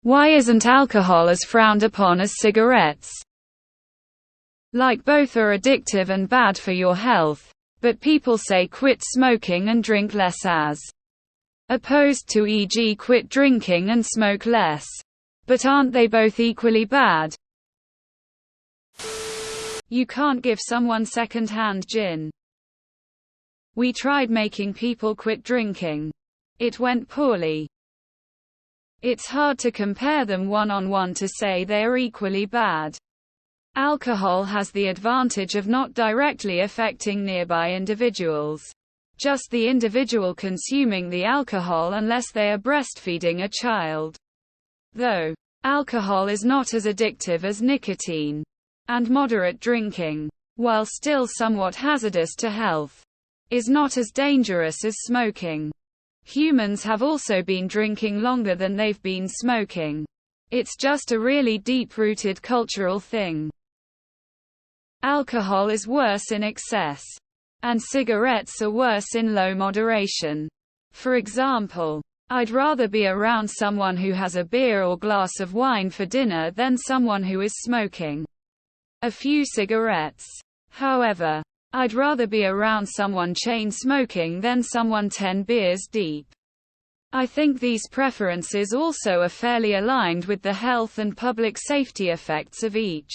Why isn't alcohol as frowned upon as cigarettes? Like both are addictive and bad for your health, but people say quit smoking and drink less as opposed to e.g. quit drinking and smoke less. But aren't they both equally bad? You can't give someone second-hand gin. We tried making people quit drinking. It went poorly. It's hard to compare them one-on-one to say they are equally bad. Alcohol has the advantage of not directly affecting nearby individuals. Just the individual consuming the alcohol unless they are breastfeeding a child. Though, alcohol is not as addictive as nicotine. And moderate drinking, while still somewhat hazardous to health, is not as dangerous as smoking. Humans have also been drinking longer than they've been smoking. It's just a really deep-rooted cultural thing. Alcohol is worse in excess. And cigarettes are worse in low moderation. For example, I'd rather be around someone who has a beer or glass of wine for dinner than someone who is smoking a few cigarettes. However, I'd rather be around someone chain smoking than someone 10 beers deep. I think these preferences also are fairly aligned with the health and public safety effects of each.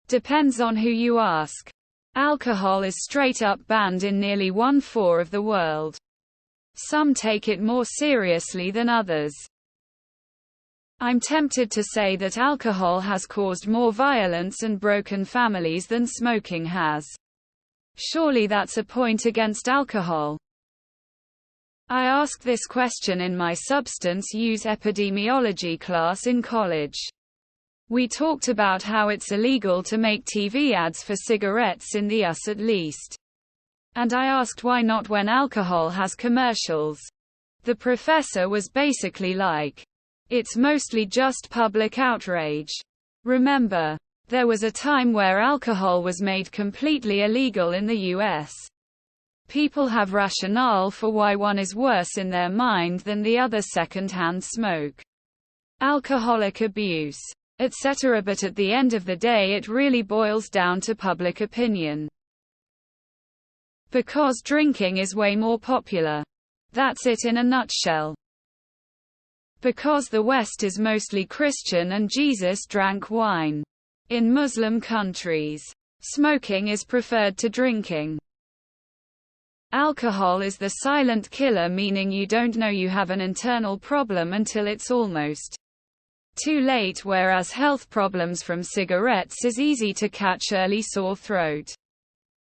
Depends on who you ask. Alcohol is straight up banned in nearly 1/4 of the world. Some take it more seriously than others. I'm tempted to say that alcohol has caused more violence and broken families than smoking has. Surely that's a point against alcohol. I asked this question in my substance use epidemiology class in college. We talked about how it's illegal to make TV ads for cigarettes in the US at least. And I asked why not when alcohol has commercials. The professor was basically like, it's mostly just public outrage. Remember, there was a time where alcohol was made completely illegal in the US. People have rationale for why one is worse in their mind than the other: second-hand smoke, alcoholic abuse, etc. But at the end of the day it really boils down to public opinion. Because drinking is way more popular. That's it in a nutshell. Because the West is mostly Christian and Jesus drank wine. In Muslim countries, smoking is preferred to drinking. Alcohol is the silent killer, meaning you don't know you have an internal problem until it's almost too late, whereas health problems from cigarettes is easy to catch: early sore throat,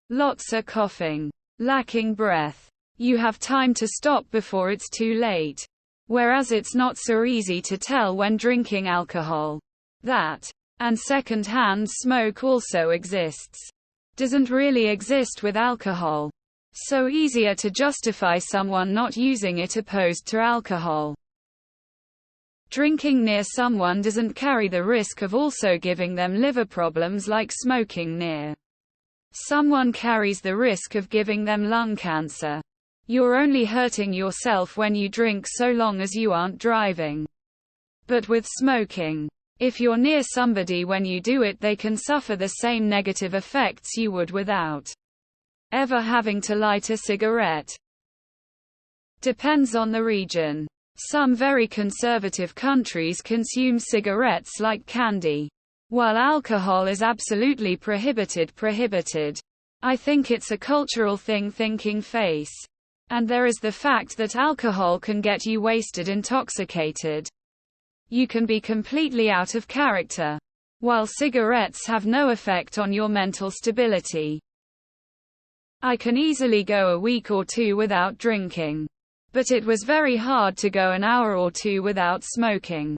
lots of coughing, lacking breath. You have time to stop before it's too late. Whereas it's not so easy to tell when drinking alcohol. That, and second-hand smoke also exists, doesn't really exist with alcohol. So easier to justify someone not using it opposed to alcohol. Drinking near someone doesn't carry the risk of also giving them liver problems like smoking near someone carries the risk of giving them lung cancer. You're only hurting yourself when you drink so long as you aren't driving. But with smoking, if you're near somebody when you do it, they can suffer the same negative effects you would without ever having to light a cigarette. Depends on the region. Some very conservative countries consume cigarettes like candy, while alcohol is absolutely prohibited. I think it's a cultural thing, thinking face. And there is the fact that alcohol can get you wasted, intoxicated. You can be completely out of character, while cigarettes have no effect on your mental stability. I can easily go a week or two without drinking. But it was very hard to go an hour or two without smoking.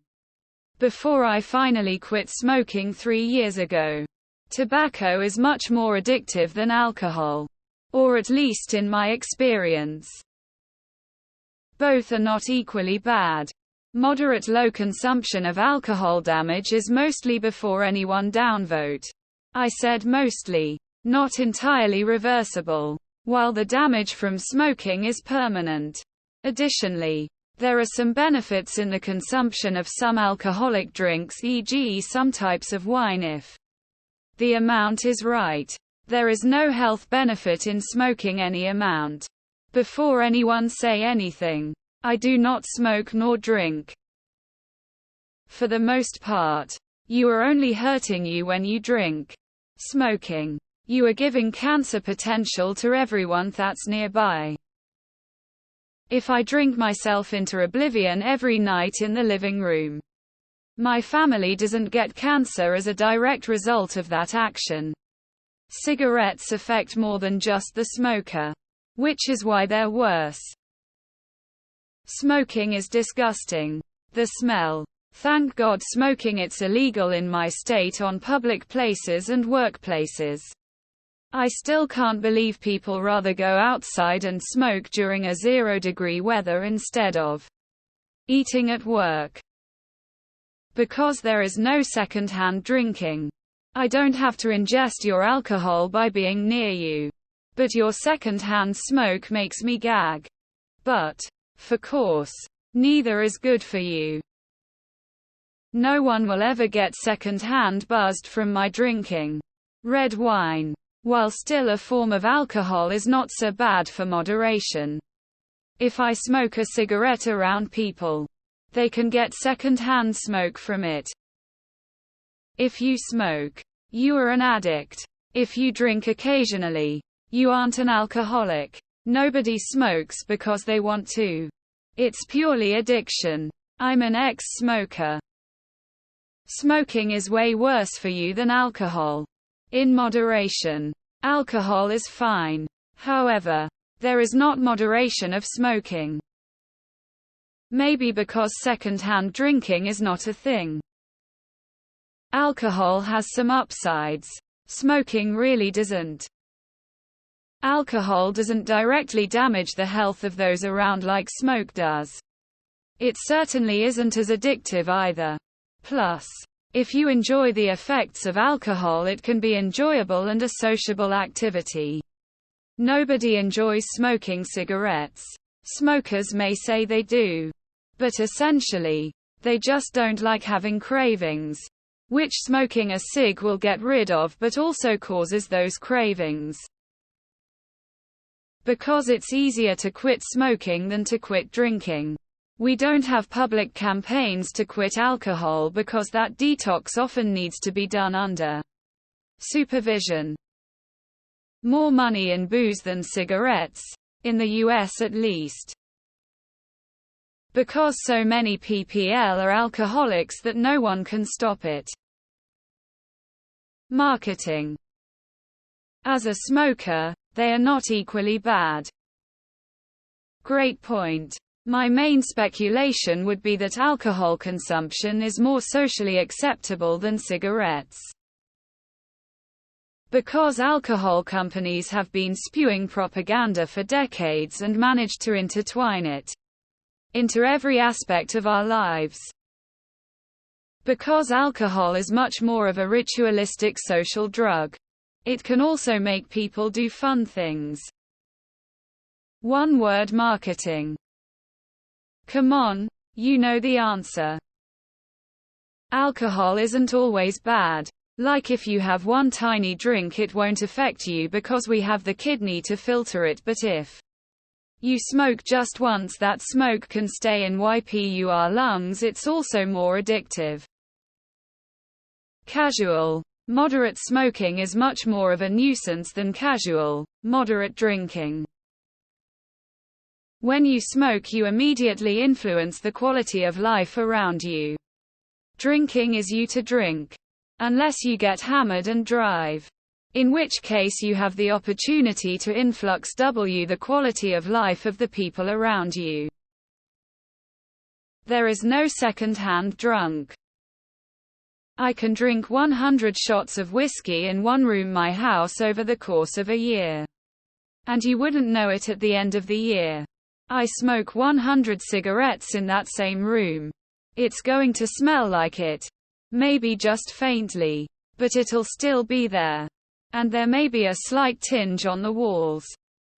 Before I finally quit smoking 3 years ago. Tobacco is much more addictive than alcohol. Or at least in my experience. Both are not equally bad. Moderate low consumption of alcohol damage is mostly before anyone downvote. I said mostly, not entirely reversible, while the damage from smoking is permanent. Additionally, There are some benefits in the consumption of some alcoholic drinks, e.g. some types of wine if the amount is right. There is no health benefit in smoking any amount. Before anyone say anything, I do not smoke nor drink. For the most part, you are only hurting you when you drink. Smoking. You are giving cancer potential to everyone that's nearby. If I drink myself into oblivion every night in the living room, my family doesn't get cancer as a direct result of that action. Cigarettes affect more than just the smoker, which is why they're worse. Smoking is disgusting. The smell. Thank God smoking it's illegal in my state on public places and workplaces. I still can't believe people rather go outside and smoke during a 0-degree weather instead of eating at work. Because there is no second-hand drinking. I don't have to ingest your alcohol by being near you. But your second-hand smoke makes me gag. But, for course, neither is good for you. No one will ever get second-hand buzzed from my drinking. Red wine, while still a form of alcohol, is not so bad for moderation. If I smoke a cigarette around people, they can get second-hand smoke from it. If you smoke, you are an addict. If you drink occasionally, you aren't an alcoholic. Nobody smokes because they want to. It's purely addiction. I'm an ex-smoker. Smoking is way worse for you than alcohol. In moderation. Alcohol is fine. However, there is not moderation of smoking. Maybe because second-hand drinking is not a thing. Alcohol has some upsides. Smoking really doesn't. Alcohol doesn't directly damage the health of those around like smoke does. It certainly isn't as addictive either. Plus, if you enjoy the effects of alcohol, it can be enjoyable and a sociable activity. Nobody enjoys smoking cigarettes. Smokers may say they do. But essentially, they just don't like having cravings, which smoking a cig will get rid of but also causes those cravings. Because it's easier to quit smoking than to quit drinking. We don't have public campaigns to quit alcohol because that detox often needs to be done under supervision. More money in booze than cigarettes, in the US at least. Because so many PPL are alcoholics that no one can stop it. Marketing. As a smoker, they are not equally bad. Great point. My main speculation would be that alcohol consumption is more socially acceptable than cigarettes. Because alcohol companies have been spewing propaganda for decades and managed to intertwine it into every aspect of our lives. Because alcohol is much more of a ritualistic social drug. It can also make people do fun things. One word: marketing. Come on, you know the answer. Alcohol isn't always bad. Like if you have one tiny drink it won't affect you because we have the kidney to filter it, but if you smoke just once that smoke can stay in your lungs. It's also more addictive. Casual. Moderate smoking is much more of a nuisance than casual, moderate drinking. When you smoke you immediately influence the quality of life around you. Drinking is you to drink. Unless you get hammered and drive. In which case you have the opportunity to influx the quality of life of the people around you. There is no second-hand drunk. I can drink 100 shots of whiskey in one room my house over the course of a year. And you wouldn't know it at the end of the year. I smoke 100 cigarettes in that same room. It's going to smell like it. Maybe just faintly. But it'll still be there. And there may be a slight tinge on the walls.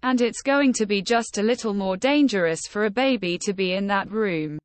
And it's going to be just a little more dangerous for a baby to be in that room.